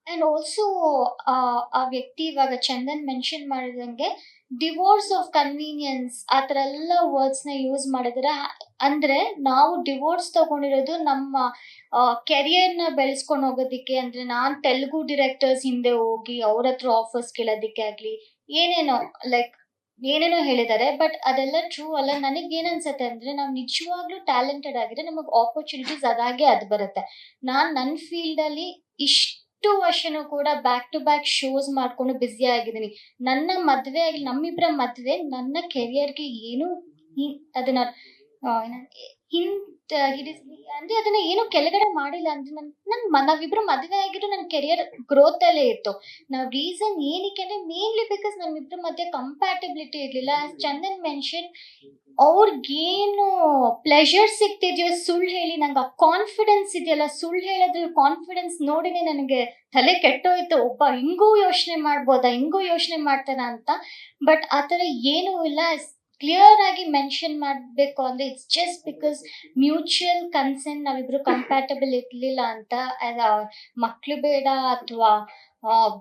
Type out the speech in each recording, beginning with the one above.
And also ಆ ವ್ಯಕ್ತಿ ಇವಾಗ ಚಂದನ್ ಮೆನ್ಷನ್ ಮಾಡಿದಂಗೆ ಡಿವೋರ್ಸ್ ಆಫ್ ಕನ್ವೀನಿಯನ್ಸ್ ಆ ಥರ ಎಲ್ಲ ವರ್ಡ್ಸ್ನ ಯೂಸ್ ಮಾಡಿದ್ರೆ, ಅಂದ್ರೆ ನಾವು ಡಿವೋರ್ಸ್ ತಗೊಂಡಿರೋದು ನಮ್ಮ ಕೆರಿಯರ್ನ ಬೆಳೆಸ್ಕೊಂಡು ಹೋಗೋದಿಕ್ಕೆ. ಅಂದ್ರೆ ನಾನು ತೆಲುಗು ಡಿರೆಕ್ಟರ್ಸ್ ಹಿಂದೆ ಹೋಗಿ ಅವ್ರ ಹತ್ರ ಆಫರ್ಸ್ ಕೇಳೋದಿಕ್ಕೆ ಆಗಲಿ, ಏನೇನೋ ಲೈಕ್ ಏನೇನೋ ಹೇಳಿದ್ದಾರೆ. ಬಟ್ ಅದೆಲ್ಲ ಟ್ರೂ ಅಲ್ಲ. ನನಗೆ ಏನ್ ಅನ್ಸತ್ತೆ ಅಂದ್ರೆ, ನಾವು ನಿಜವಾಗ್ಲೂ ಟ್ಯಾಲೆಂಟೆಡ್ ಆಗಿದ್ರೆ ನಮಗೆ ಆಪರ್ಚುನಿಟೀಸ್ ಅದಾಗೆ ಅದು ಬರುತ್ತೆ. ನಾನು ನನ್ನ ಫೀಲ್ಡ್ ಅಲ್ಲಿ ಇಷ್ಟು ವರ್ಷನೂ ಕೂಡ ಬ್ಯಾಕ್ ಟು ಬ್ಯಾಕ್ ಶೋಸ್ ಮಾಡ್ಕೊಂಡು ಬ್ಯುಸಿ ಆಗಿದ್ದೀನಿ. ನನ್ನ ಮದ್ವೆ ಆಗಿ ನಮ್ಮಿಬ್ಬರ ಮದ್ವೆ ನನ್ನ ಕೆರಿಯರ್ಗೆ ಏನು ಅದನ್ನ ಹಿಂದ್ ಅಂದ್ರೆ ಅದನ್ನ ಏನು ಕೆಳಗಡೆ ಮಾಡಿಲ್ಲ. ಅಂದ್ರೆ ನಾವಿಬ್ರು ಮದ್ವೆ ಆಗಿದ್ರು ನನ್ನ ಕೆರಿಯರ್ ಗ್ರೋತ್ ಅಲ್ಲೇ ಇತ್ತು. ನಾವ್ ರೀಸನ್ ಏನಕ್ಕೆ ಅಂದ್ರೆ ಮೇನ್ಲಿ ಬಿಕಾಸ್ ನಮ್ಮಿಬ್ರ ಮಧ್ಯೆ ಕಂಪ್ಯಾಟಿಬಿಲಿಟಿ ಇರ್ಲಿಲ್ಲ. ಆಸ್ ಚಂದನ್ ಮೆನ್ಷನ್, ಅವ್ರಿಗೇನು ಪ್ಲೆಷರ್ ಸಿಗ್ತಿದ್ಯೋ ಸುಳ್ಳು ಹೇಳಿ, ನಂಗೆ ಆ ಕಾನ್ಫಿಡೆನ್ಸ್ ಇದೆಯಲ್ಲ, ಸುಳ್ಳು ಹೇಳೋದ್ರಲ್ಲಿ ಕಾನ್ಫಿಡೆನ್ಸ್ ನೋಡಿನೇ ನನಗೆ ತಲೆ ಕೆಟ್ಟೋಯ್ತು. ಒಬ್ಬ ಹಿಂಗೂ ಯೋಚನೆ ಮಾಡ್ಬೋದಾ, ಹಿಂಗೂ ಯೋಚನೆ ಮಾಡ್ತಾನ ಅಂತ. ಬಟ್ ಆತರ ಏನೂ ಇಲ್ಲ. ಕ್ಲಿಯರ್ ಆಗಿ ಮೆನ್ಷನ್ ಮಾಡಬೇಕು ಅಂದ್ರೆ it's just because mutual consent, ನಾವಿಬ್ರು ಕಂಪ್ಯಾಟಬಲ್ ಇರ್ಲಿಲ್ಲ ಅಂತ. ಮಕ್ಳು ಬೇಡ ಅಥವಾ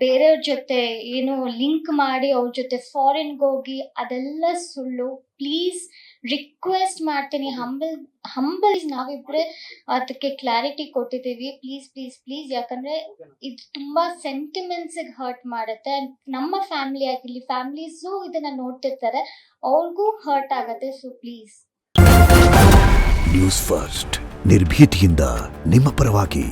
ಬೇರೆಯವ್ರ ಜೊತೆ ಏನು ಲಿಂಕ್ ಮಾಡಿ ಅವ್ರ ಜೊತೆ ಫಾರಿನ್ಗೆ ಹೋಗಿ, ಅದೆಲ್ಲ ಸುಳ್ಳು. ಪ್ಲೀಸ್ ರಿಕ್ವೆಸ್ಟ್ ಮಾಡ್ತೀನಿ, ಹಂಬಲ್ ನಾವಿಬ್ರೆ ಅದಕ್ಕೆ ಕ್ಲಾರಿಟಿ ಕೊಟ್ಟಿದ್ದೀವಿ. ಪ್ಲೀಸ್ ಪ್ಲೀಸ್ ಪ್ಲೀಸ್, ಯಾಕಂದ್ರೆ ಇದು ತುಂಬಾ ಸೆಂಟಿಮೆಂಟ್ಸಿಗೆ ಹರ್ಟ್ ಮಾಡುತ್ತೆ. ನಮ್ಮ ಫ್ಯಾಮಿಲಿ ಆಗಿರ್ಲಿ, ಫ್ಯಾಮಿಲೀಸು ಇದನ್ನ ನೋಡ್ತಿರ್ತಾರೆ, ಅವ್ರಿಗೂ ಹರ್ಟ್ ಆಗತ್ತೆ. So please. ನ್ಯೂಸ್ ಫಸ್ಟ್, ನಿರ್ಭೀತಿಯಿಂದ ನಿಮ್ಮ ಪರವಾಗಿ.